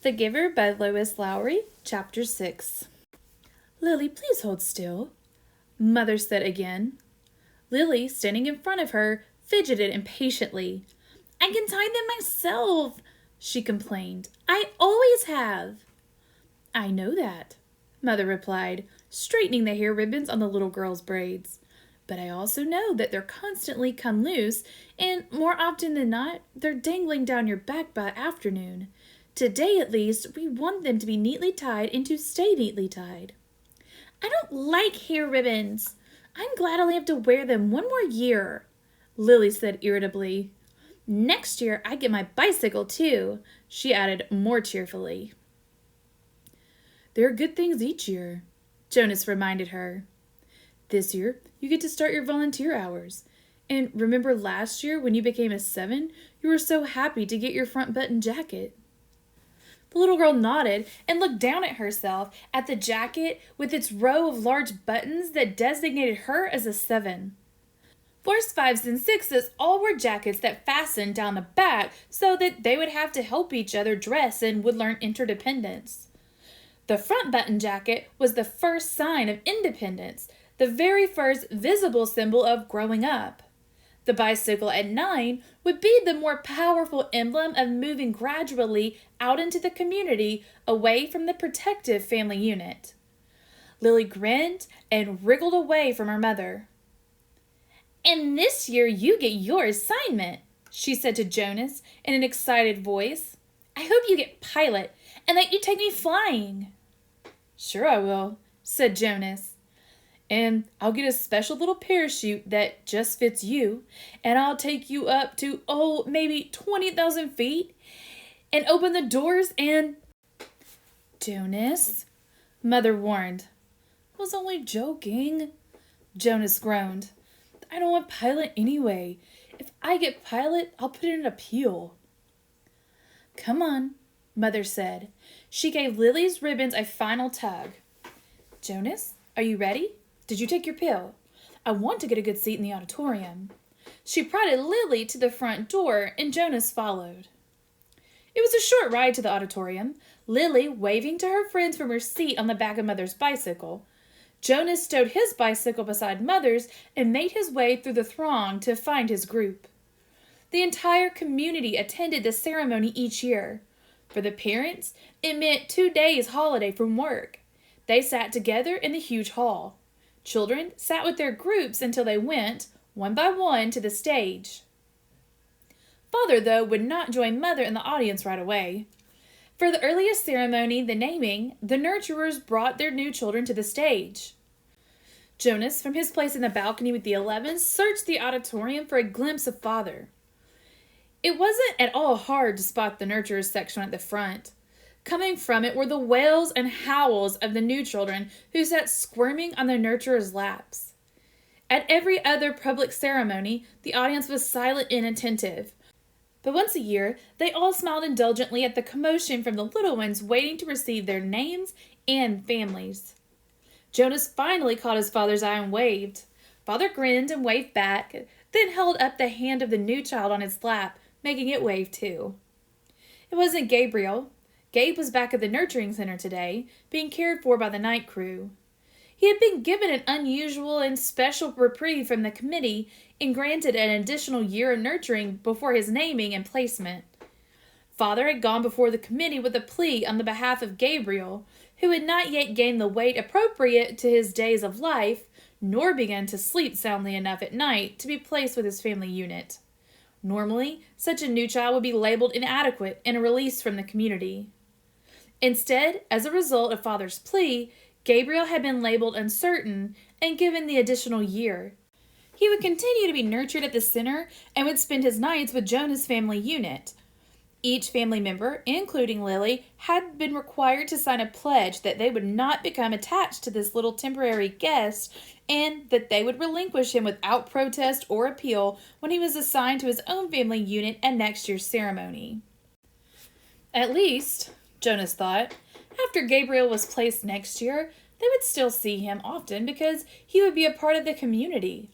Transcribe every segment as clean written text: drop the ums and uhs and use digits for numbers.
The Giver by Lois Lowry, Chapter 6. Lily, please hold still, Mother said again. Lily, standing in front of her, fidgeted impatiently. I can tie them myself, she complained. I always have. I know that, Mother replied, straightening the hair ribbons on the little girl's braids. But I also know that they're constantly come loose, and more often than not, they're dangling down your back by afternoon. Today, at least, we want them to be neatly tied and to stay neatly tied. I don't like hair ribbons. I'm glad I only have to wear them one more year, Lily said irritably. Next year, I get my bicycle, too, she added more cheerfully. There are good things each year, Jonas reminded her. This year, you get to start your volunteer hours. And remember last year when you became a 7, you were so happy to get your front button jacket. The little girl nodded and looked down at herself at the jacket with its row of large buttons that designated her as a 7. 4s, 5s, and 6s all wore jackets that fastened down the back so that they would have to help each other dress and would learn interdependence. The front button jacket was the first sign of independence, the very first visible symbol of growing up. The bicycle at 9 would be the more powerful emblem of moving gradually out into the community away from the protective family unit. Lily grinned and wriggled away from her mother. And this year you get your assignment, she said to Jonas in an excited voice. I hope you get pilot and that you take me flying. Sure I will, said Jonas. And I'll get a special little parachute that just fits you, and I'll take you up to, maybe 20,000 feet, and open the doors and... Jonas, Mother warned. I was only joking, Jonas groaned. I don't want pilot anyway. If I get pilot, I'll put in an appeal. Come on, Mother said. She gave Lily's ribbons a final tug. Jonas, are you ready? Did you take your pill? I want to get a good seat in the auditorium. She prodded Lily to the front door, and Jonas followed. It was a short ride to the auditorium, Lily waving to her friends from her seat on the back of Mother's bicycle. Jonas stowed his bicycle beside Mother's and made his way through the throng to find his group. The entire community attended the ceremony each year. For the parents, it meant 2 days holiday from work. They sat together in the huge hall. Children sat with their groups until they went, one by one, to the stage. Father, though, would not join Mother in the audience right away. For the earliest ceremony, the naming, the nurturers brought their new children to the stage. Jonas, from his place in the balcony with the 11s, searched the auditorium for a glimpse of Father. It wasn't at all hard to spot the nurturers section at the front. Coming from it were the wails and howls of the new children who sat squirming on their nurturers' laps. At every other public ceremony, the audience was silent and attentive. But once a year, they all smiled indulgently at the commotion from the little ones waiting to receive their names and families. Jonas finally caught his father's eye and waved. Father grinned and waved back, then held up the hand of the new child on his lap, making it wave too. It wasn't Gabriel. Gabe was back at the nurturing center today, being cared for by the night crew. He had been given an unusual and special reprieve from the committee and granted an additional year of nurturing before his naming and placement. Father had gone before the committee with a plea on the behalf of Gabriel, who had not yet gained the weight appropriate to his days of life, nor begun to sleep soundly enough at night to be placed with his family unit. Normally, such a new child would be labeled inadequate and released from the community. Instead, as a result of Father's plea, Gabriel had been labeled uncertain and given the additional year. He would continue to be nurtured at the center and would spend his nights with Jonah's family unit. Each family member, including Lily, had been required to sign a pledge that they would not become attached to this little temporary guest and that they would relinquish him without protest or appeal when he was assigned to his own family unit at next year's ceremony. At least, Jonas thought, after Gabriel was placed next year, they would still see him often because he would be a part of the community.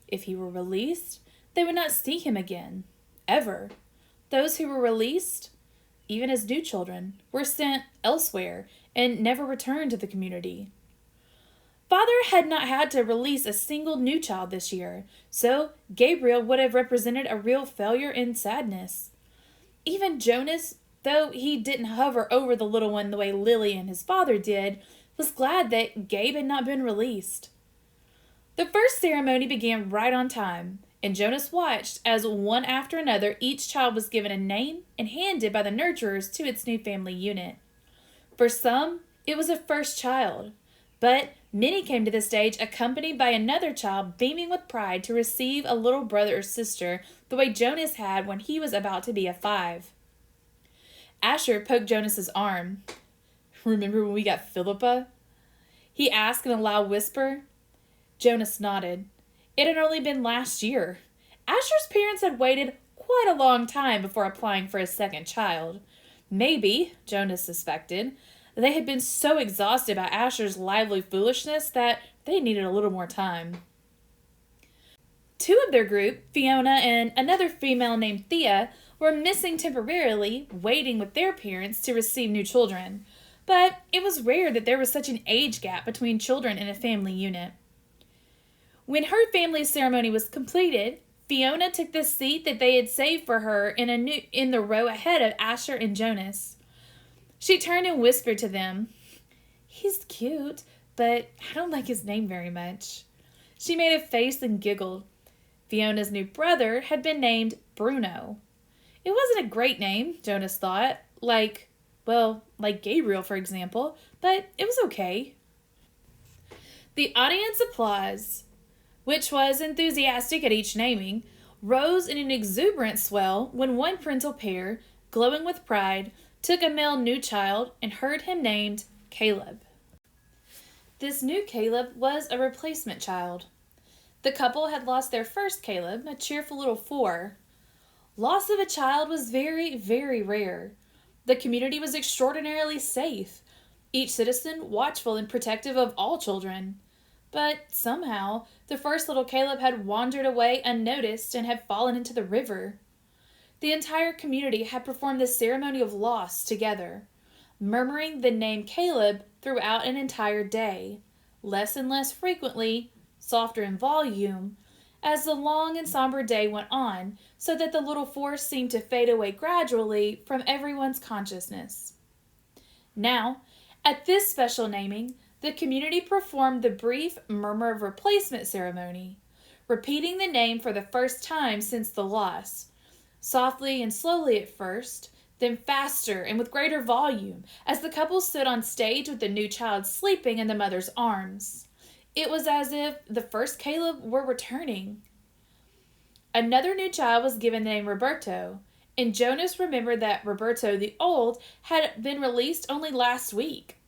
If he were released, they would not see him again, ever. Those who were released, even his new children, were sent elsewhere and never returned to the community. Father had not had to release a single new child this year, so Gabriel would have represented a real failure and sadness. Even Jonas, though he didn't hover over the little one the way Lily and his father did, was glad that Gabe had not been released. The first ceremony began right on time, and Jonas watched as one after another each child was given a name and handed by the nurturers to its new family unit. For some, it was a first child, but many came to the stage accompanied by another child beaming with pride to receive a little brother or sister the way Jonas had when he was about to be a 5. Asher poked Jonas's arm. "Remember when we got Philippa?" he asked in a loud whisper. Jonas nodded. It had only been last year. Asher's parents had waited quite a long time before applying for a second child. Maybe, Jonas suspected, they had been so exhausted by Asher's lively foolishness that they needed a little more time. 2 of their group, Fiona and another female named Thea, were missing temporarily, waiting with their parents to receive new children. But it was rare that there was such an age gap between children in a family unit. When her family ceremony was completed, Fiona took the seat that they had saved for her in the row ahead of Asher and Jonas. She turned and whispered to them, "He's cute, but I don't like his name very much." She made a face and giggled. Fiona's new brother had been named Bruno. It wasn't a great name, Jonas thought, like Gabriel, for example, but it was okay. The audience applause, which was enthusiastic at each naming, rose in an exuberant swell when one parental pair, glowing with pride, took a male new child and heard him named Caleb. This new Caleb was a replacement child. The couple had lost their first Caleb, a cheerful little 4. Loss of a child was very, very rare. The community was extraordinarily safe, each citizen watchful and protective of all children. But somehow, the first little Caleb had wandered away unnoticed and had fallen into the river. The entire community had performed the ceremony of loss together, murmuring the name Caleb throughout an entire day, less and less frequently, softer in volume, as the long and somber day went on, so that the little force seemed to fade away gradually from everyone's consciousness. Now, at this special naming, the community performed the brief murmur of replacement ceremony, repeating the name for the first time since the loss, softly and slowly at first, then faster and with greater volume, as the couple stood on stage with the new child sleeping in the mother's arms. It was as if the first Caleb were returning. Another new child was given the name Roberto, and Jonas remembered that Roberto the Old had been released only last week.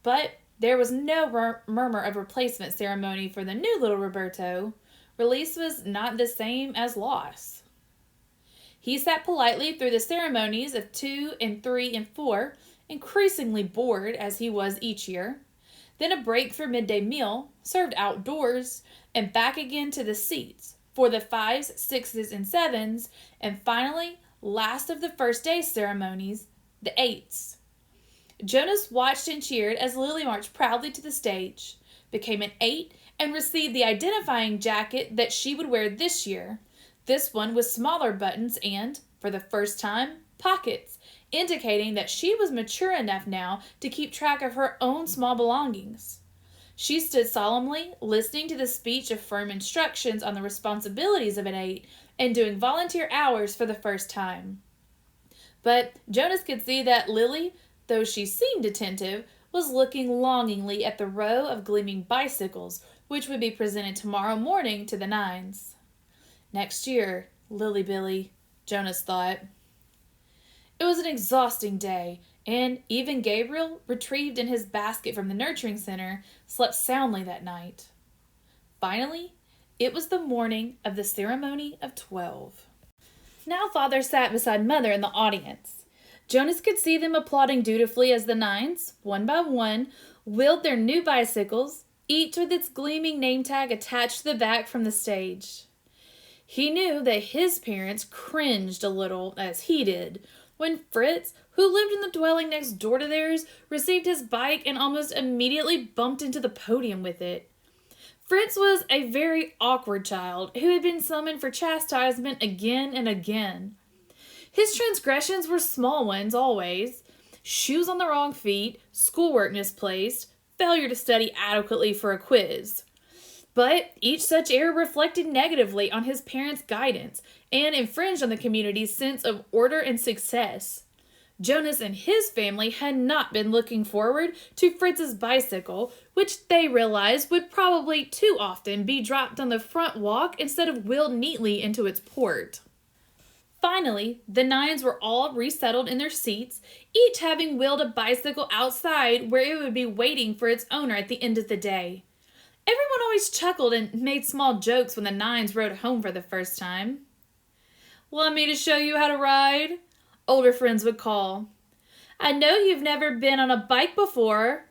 But there was no murmur of replacement ceremony for the new little Roberto. Release was not the same as loss. He sat politely through the ceremonies of 2 and 3 and 4, increasingly bored as he was each year. Then a break for midday meal, served outdoors, and back again to the seats for the 5s, 6s, and 7s, and finally, last of the first day ceremonies, the 8s. Jonas watched and cheered as Lily marched proudly to the stage, became an 8, and received the identifying jacket that she would wear this year. This one with smaller buttons and, for the first time, pockets, indicating that she was mature enough now to keep track of her own small belongings. She stood solemnly, listening to the speech of firm instructions on the responsibilities of an 8 and doing volunteer hours for the first time. But Jonas could see that Lily, though she seemed attentive, was looking longingly at the row of gleaming bicycles which would be presented tomorrow morning to the 9s. Next year, Lily-Billy, Jonas thought. It was an exhausting day, and even Gabriel, retrieved in his basket from the nurturing center, slept soundly that night. Finally, it was the morning of the ceremony of 12. Now Father sat beside Mother in the audience. Jonas could see them applauding dutifully as the 9s, one by one, wheeled their new bicycles, each with its gleaming name tag attached to the back from the stage. He knew that his parents cringed a little, as he did, when Fritz, who lived in the dwelling next door to theirs, received his bike and almost immediately bumped into the podium with it. Fritz was a very awkward child who had been summoned for chastisement again and again. His transgressions were small ones always: shoes on the wrong feet, schoolwork misplaced, failure to study adequately for a quiz. But each such error reflected negatively on his parents' guidance and infringed on the community's sense of order and success. Jonas and his family had not been looking forward to Fritz's bicycle, which they realized would probably too often be dropped on the front walk instead of wheeled neatly into its port. Finally, the nines were all resettled in their seats, each having wheeled a bicycle outside where it would be waiting for its owner at the end of the day. Everyone always chuckled and made small jokes when the nines rode home for the first time. "Want me to show you how to ride?" older friends would call. "I know you've never been on a bike before."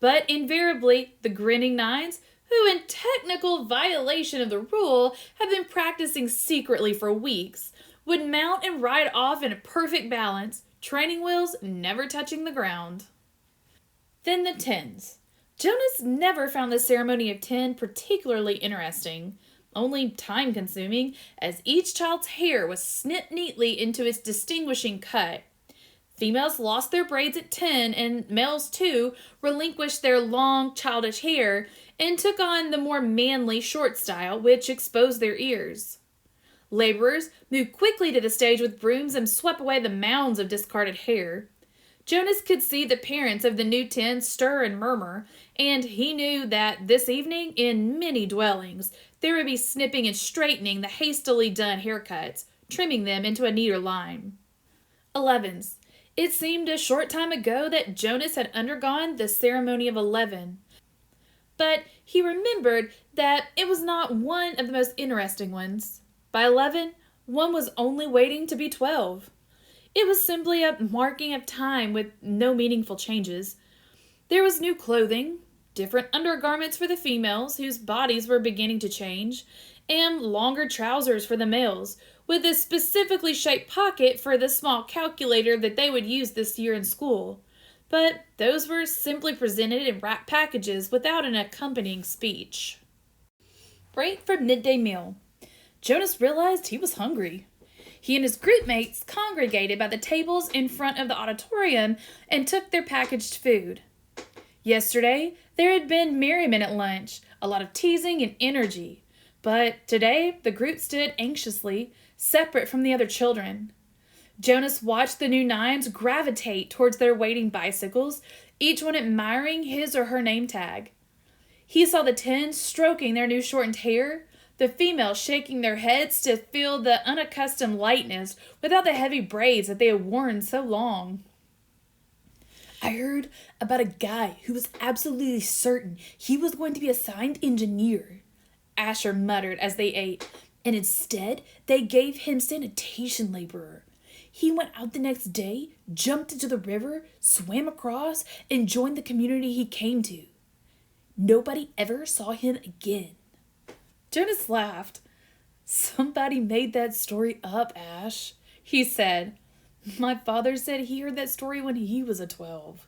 But invariably, the grinning nines, who in technical violation of the rule had been practicing secretly for weeks, would mount and ride off in a perfect balance, training wheels never touching the ground. Then the tens. Jonas never found the ceremony of 10 particularly interesting, only time-consuming, as each child's hair was snipped neatly into its distinguishing cut. Females lost their braids at 10, and males, too, relinquished their long, childish hair and took on the more manly short style, which exposed their ears. Laborers moved quickly to the stage with brooms and swept away the mounds of discarded hair. Jonas could see the parents of the new 10 stir and murmur, and he knew that this evening, in many dwellings, there would be snipping and straightening the hastily done haircuts, trimming them into a neater line. 11s. It seemed a short time ago that Jonas had undergone the ceremony of 11. But he remembered that it was not one of the most interesting ones. By 11, one was only waiting to be 12. It was simply a marking of time with no meaningful changes. There was new clothing, different undergarments for the females whose bodies were beginning to change, and longer trousers for the males, with a specifically shaped pocket for the small calculator that they would use this year in school. But those were simply presented in wrapped packages without an accompanying speech. Break for midday meal. Jonas realized he was hungry. He and his group mates congregated by the tables in front of the auditorium and took their packaged food. Yesterday, there had been merriment at lunch, a lot of teasing and energy. But today, the group stood anxiously, separate from the other children. Jonas watched the new nines gravitate towards their waiting bicycles, each one admiring his or her name tag. He saw the 10s stroking their new shortened hair, the females shaking their heads to feel the unaccustomed lightness without the heavy braids that they had worn so long. "I heard about a guy who was absolutely certain he was going to be assigned engineer," Asher muttered as they ate, "and instead they gave him sanitation laborer. He went out the next day, jumped into the river, swam across, and joined the community he came to. Nobody ever saw him again." Jonas laughed. "Somebody made that story up, Ash," he said. "My father said he heard that story when he was a 12.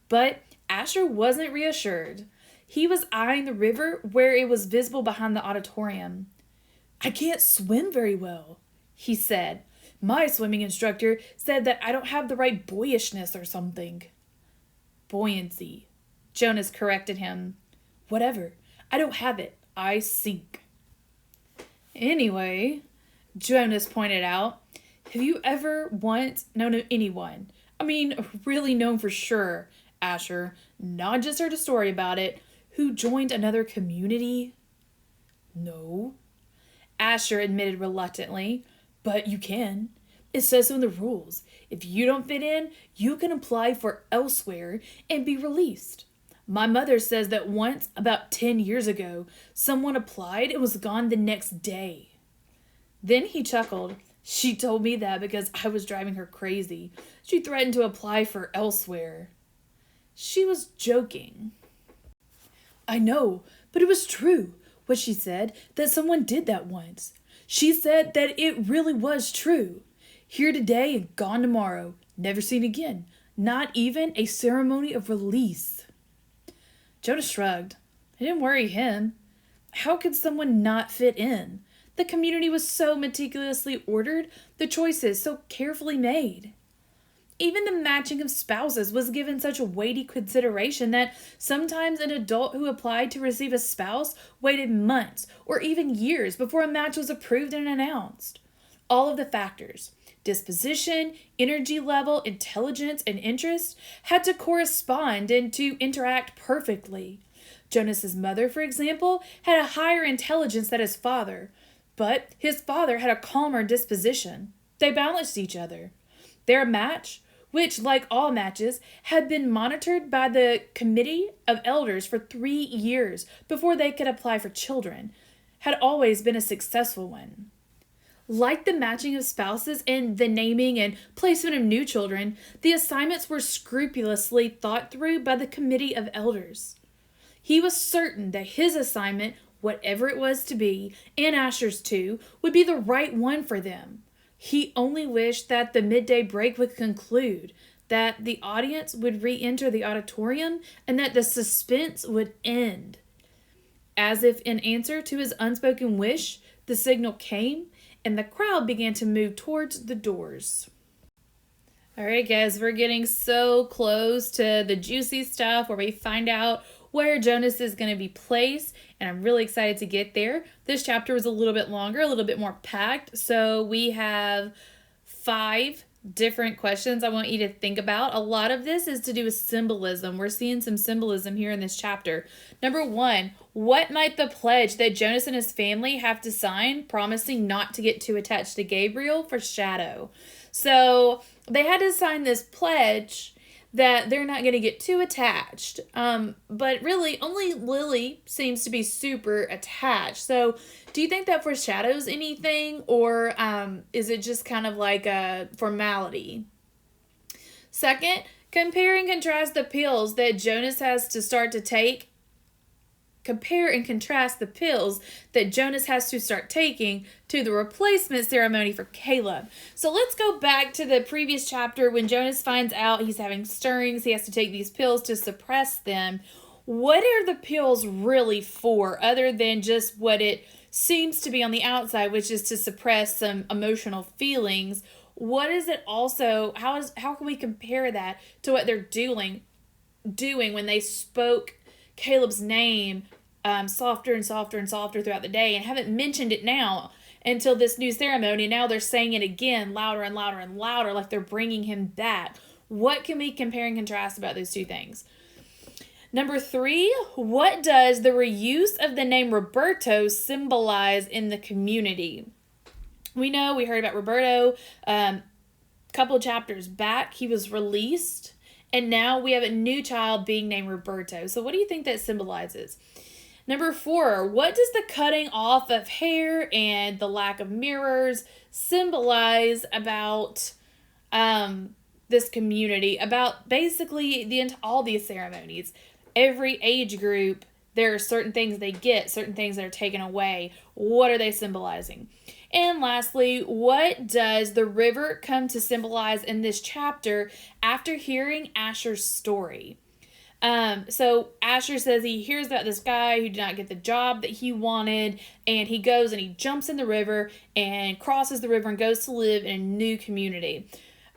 But Asher wasn't reassured. He was eyeing the river where it was visible behind the auditorium. "I can't swim very well," he said. "My swimming instructor said that I don't have the right boyishness or something." "Buoyancy," Jonas corrected him. "Whatever. I don't have it. I sink." "Anyway," Jonas pointed out, "have you ever once known of anyone, really known for sure, Asher, not just heard a story about it, who joined another community?" "No," Asher admitted reluctantly, "but you can. It says so in the rules. If you don't fit in, you can apply for elsewhere and be released. My mother says that once, about 10 years ago, someone applied and was gone the next day." Then he chuckled. "She told me that because I was driving her crazy. She threatened to apply for elsewhere." She was joking. "I know, but it was true, what she said, that someone did that once. She said that it really was true. Here today and gone tomorrow. Never seen again. Not even a ceremony of release. Jonas shrugged. It didn't worry him. How could someone not fit in? The community was so meticulously ordered, the choices so carefully made. Even the matching of spouses was given such a weighty consideration that sometimes an adult who applied to receive a spouse waited months or even years before a match was approved and announced. All of the factors, disposition, energy level, intelligence, and interest, had to correspond and to interact perfectly. Jonas's mother, for example, had a higher intelligence than his father, but his father had a calmer disposition. They balanced each other. Their match, which, like all matches, had been monitored by the Committee of Elders for 3 years before they could apply for children, had always been a successful one. Like the matching of spouses and the naming and placement of new children, the assignments were scrupulously thought through by the Committee of Elders. He was certain that his assignment, whatever it was to be, and Asher's too, would be the right one for them. He only wished that the midday break would conclude, that the audience would re-enter the auditorium, and that the suspense would end. As if in answer to his unspoken wish, the signal came, and the crowd began to move towards the doors. All right, guys, we're getting so close to the juicy stuff where we find out where Jonas is going to be placed, and I'm really excited to get there. This chapter was a little bit longer, a little bit more packed, so we have 5 different questions I want you to think about. A lot of this is to do with symbolism. We're seeing some symbolism here in this chapter. Number 1, what might the pledge that Jonas and his family have to sign, promising not to get too attached to Gabriel, foreshadow? So they had to sign this pledge that they're not going to get too attached. But really, only Lily seems to be super attached. So do you think that foreshadows anything, or is it just kind of like a formality? Second, compare and contrast the pills that Jonas has to start to take. Compare and contrast the pills that Jonas has to start taking to the replacement ceremony for Caleb. So let's go back to the previous chapter when Jonas finds out he's having stirrings. He has to take these pills to suppress them. What are the pills really for, other than just what it seems to be on the outside, which is to suppress some emotional feelings? What is it also, how can we compare that to what they're doing when they spoke Caleb's name softer and softer and softer throughout the day and haven't mentioned it now until this new ceremony? Now they're saying it again louder and louder and louder, like they're bringing him back. What can we compare and contrast about those two things? Number 3, what does the reuse of the name Roberto symbolize in the community? We heard about Roberto a couple chapters back. He was released, and now we have a new child being named Roberto. So what do you think that symbolizes? Number 4, what does the cutting off of hair and the lack of mirrors symbolize about this community, about basically all these ceremonies? Every age group, there are certain things they get, certain things that are taken away. What are they symbolizing? And lastly, what does the river come to symbolize in this chapter after hearing Asher's story? So Asher says he hears about this guy who did not get the job that he wanted, and he goes and he jumps in the river and crosses the river and goes to live in a new community.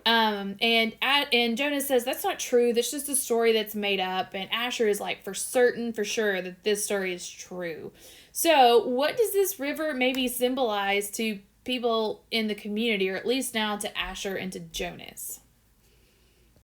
And Jonas says that's not true. That's just a story that's made up. And Asher is like for sure that this story is true. So what does this river maybe symbolize to people in the community, or at least now to Asher and to Jonas?